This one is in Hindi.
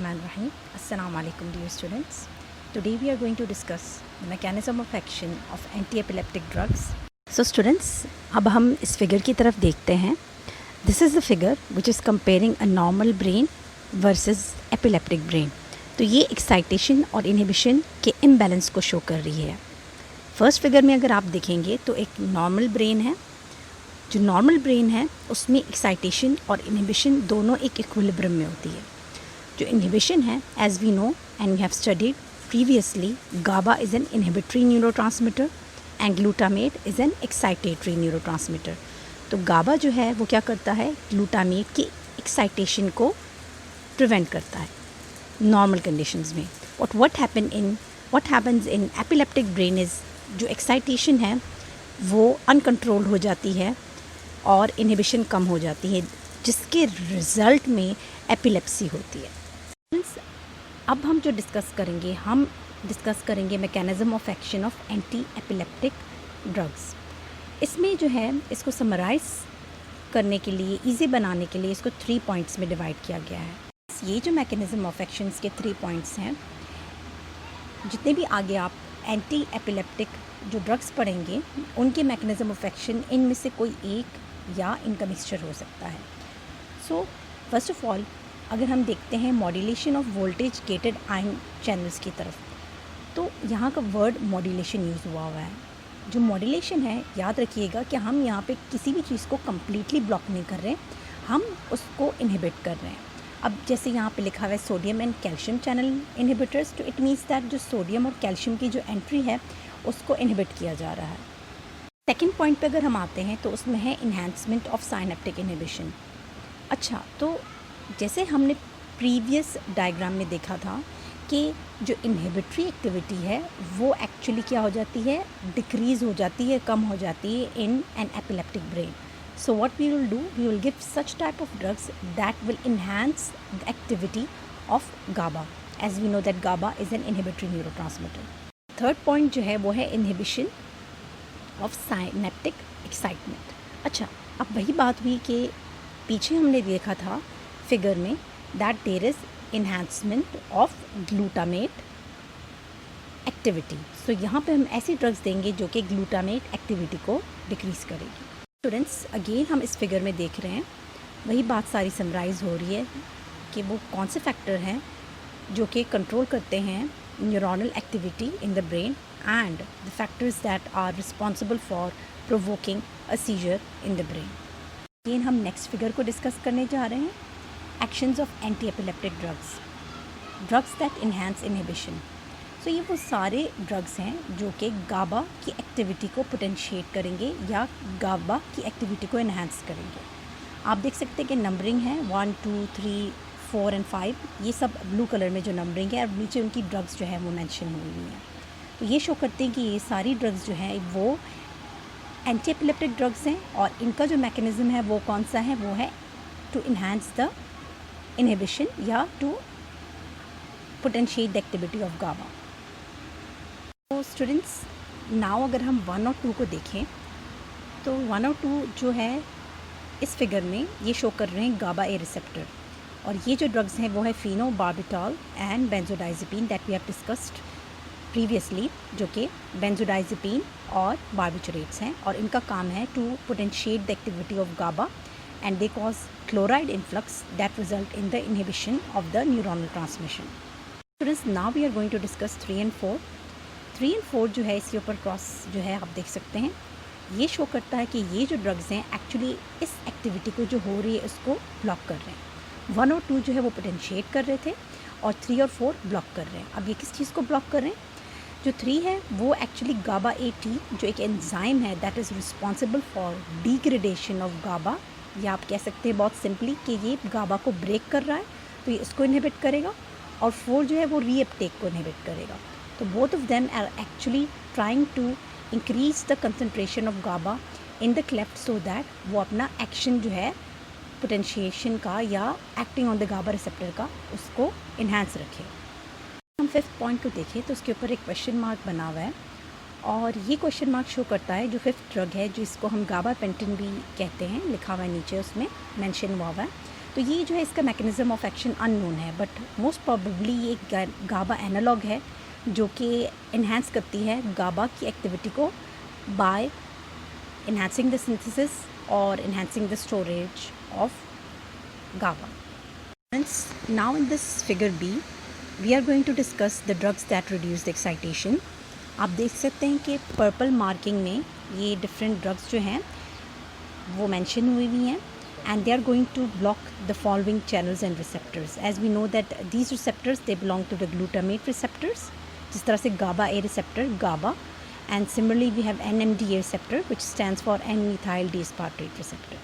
Bismillahirrahmanirrahim. Assalamu alaikum dear students. Today we are going to discuss the mechanism of action of anti-epileptic drugs. So students, अब हम इस फिगर की तरफ देखते हैं. This is the figure which is comparing a normal brain versus epileptic brain. तो ये एक्साइटेशन और इनहिबिशन के इम्बैलेंस को शो कर रही है. फर्स्ट फिगर में अगर आप देखेंगे तो एक नॉर्मल ब्रेन है. जो नॉर्मल ब्रेन है उसमें एक्साइटेशन और इनहिबिशन दोनों एक इक्विलिब्रियम में होती है. जो इनहिबिशन है, as we know and we have studied previously, GABA is an inhibitory neurotransmitter and glutamate is an excitatory neurotransmitter. तो गाबा जो है वो क्या करता है, ग्लूटामेट की एक्साइटेशन को प्रिवेंट करता है नॉर्मल कंडीशंस में. What happens in epileptic brain is, जो एक्साइटेशन है वो अनकंट्रोल्ड हो जाती है और इनहिबिशन कम हो जाती है, जिसके रिज़ल्ट में एपिलेप्सी होती है. अब हम जो डिस्कस करेंगे mechanism of action of anti epileptic drugs. इसमें जो है इसको समराइज़ करने के लिए, इजी बनाने के लिए इसको 3 पॉइंट्स में डिवाइड किया गया है. ये जो मैकेनिज़्म ऑफ एक्शंस के 3 पॉइंट्स हैं, जितने भी आगे आप एंटी एपिलेप्टिक जो ड्रग्स पढ़ेंगे उनके मैकेनिज़्म ऑफ एक्शन, इनमें से कोई एक या इनका मिक्सचर हो सकता है. सो फर्स्ट ऑफ ऑल अगर हम देखते हैं modulation of voltage gated ion channels की तरफ, तो यहाँ का वर्ड मॉड्यूलेशन यूज़ हुआ है. जो मॉड्यूलेशन है, याद रखिएगा कि हम यहाँ पे किसी भी चीज़ को कम्प्लीटली ब्लॉक नहीं कर रहे, हम उसको इनहिबिट कर रहे हैं. अब जैसे यहाँ पे लिखा हुआ है sodium and calcium channel inhibitors, तो इट मीन्स दैट जो सोडियम और कैल्शियम की जो एंट्री है उसको इनहिबिट किया जा रहा है. सेकेंड पॉइंट पे अगर हम आते हैं तो उसमें है इन्हांसमेंट ऑफ साइनेप्टिक इनहिबिशन. अच्छा, तो जैसे हमने प्रीवियस डायग्राम में देखा था कि जो इनहिबिटरी एक्टिविटी है वो एक्चुअली क्या हो जाती है, डिक्रीज़ हो जाती है, कम हो जाती है in an epileptic brain. So what we will do, we will give such type of drugs that will enhance the activity of GABA, as we know that GABA is an inhibitory neurotransmitter. Third point जो है वो है inhibition of synaptic excitement. अच्छा, अब वही बात हुई कि पीछे हमने देखा था फिगर में that there is enhancement of glutamate activity. So यहाँ पे हम ऐसी ड्रग्स देंगे जो कि ग्लूटामेट एक्टिविटी को डिक्रीज़ करेगी. स्टूडेंट्स, अगेन हम इस फिगर में देख रहे हैं वही बात सारी समराइज़ हो रही है कि वो कौन से फैक्टर हैं जो कि कंट्रोल करते हैं neuronal activity in the brain and the factors that are responsible for provoking a seizure in the brain. Again हम नेक्स्ट फिगर को डिस्कस करने जा रहे हैं, actions of anti epileptic drugs that enhance inhibition. तो ये वो सारे ड्रग्स हैं जो कि गाबा की एक्टिविटी को पोटेंशिएट करेंगे या गाबा की एक्टिविटी को इन्हांस करेंगे. आप देख सकते हैं कि नंबरिंग है 1, 2, 3, 4 एंड 5, ये सब ब्लू कलर में जो नंबरिंग है, और नीचे उनकी ड्रग्स जो है वो मेंशन हुई हुई हैं. तो ये शो करते हैं कि ये सारी ड्रग्स जो हैं वो एंटी एपिलेप्टिक ड्रग्स हैं और इनका जो मैकेनिज़्म है वो कौन सा है, वो है टू इन्हांस द इनहिबिशन या to potentiate the activity of GABA. तो स्टूडेंट्स, नाउ अगर हम 1 और 2 को देखें तो 1 और 2 जो है इस फिगर में ये शो कर रहे हैं गाबा ए रिसेप्टर, और ये जो ड्रग्स हैं वो है phenobarbital and benzodiazepine that we have discussed previously, जो कि बेंजोडाइजेपिन और बार्बिचुरेट्स हैं, और इनका काम है to potentiate the activity of GABA and they cause chloride influx that result in the inhibition of the neuronal transmission. Students, now we are going to discuss 3 and 4. 3 and 4 जो है इसके ऊपर क्रॉस जो है आप देख सकते हैं, ये शो करता है कि ये जो ड्रग्स हैं एक्चुअली इस एक्टिविटी को जो हो रही है उसको ब्लॉक कर रहे हैं. 1 और 2 जो है वो पोटेंशिएट कर रहे थे और 3 और 4 ब्लॉक कर रहे हैं. अब ये किस चीज़ को ब्लॉक कर रहे हैं? जो 3 है वो एक्चुअली गाबा ए टी, जो एक एंजाइम है that is responsible for degradation of GABA, या आप कह सकते हैं बहुत सिंपली कि ये गाबा को ब्रेक कर रहा है, तो ये इसको इनहिबिट करेगा, और 4 जो है वो रीअपटेक को इनहिबिट करेगा. तो both of them are actually trying to increase the concentration of GABA in the cleft so that वो अपना एक्शन जो है पोटेंशिएशन का या acting on the GABA receptor का उसको इन्हांस रखे. हम 5th पॉइंट को देखें तो उसके ऊपर एक क्वेश्चन मार्क बना हुआ है, और ये क्वेश्चन मार्क शो करता है जो 5th ड्रग है जिसको हम गाबापेंटिन भी कहते हैं, लिखा हुआ है नीचे उसमें मेंशन हुआ है. तो ये जो है इसका मैकेनिज़्म ऑफ एक्शन अननोन है, बट मोस्ट प्रोबेबली ये गाबा एनालॉग है जो कि इन्हांस करती है गाबा की एक्टिविटी को bye enhancing the synthesis or enhancing the storage of GABA. Now in this figure B, we are going to discuss the drugs that reduce the excitation. आप देख सकते हैं कि पर्पल मार्किंग में ये डिफरेंट ड्रग्स जो हैं वो मेंशन हुई हुई हैं, and they are going to block the following channels and receptors. As we know that these receptors they belong to the glutamate receptors, जिस तरह से GABA A receptor GABA, and similarly we have NMDA receptor which stands for N-methyl D-aspartate receptor.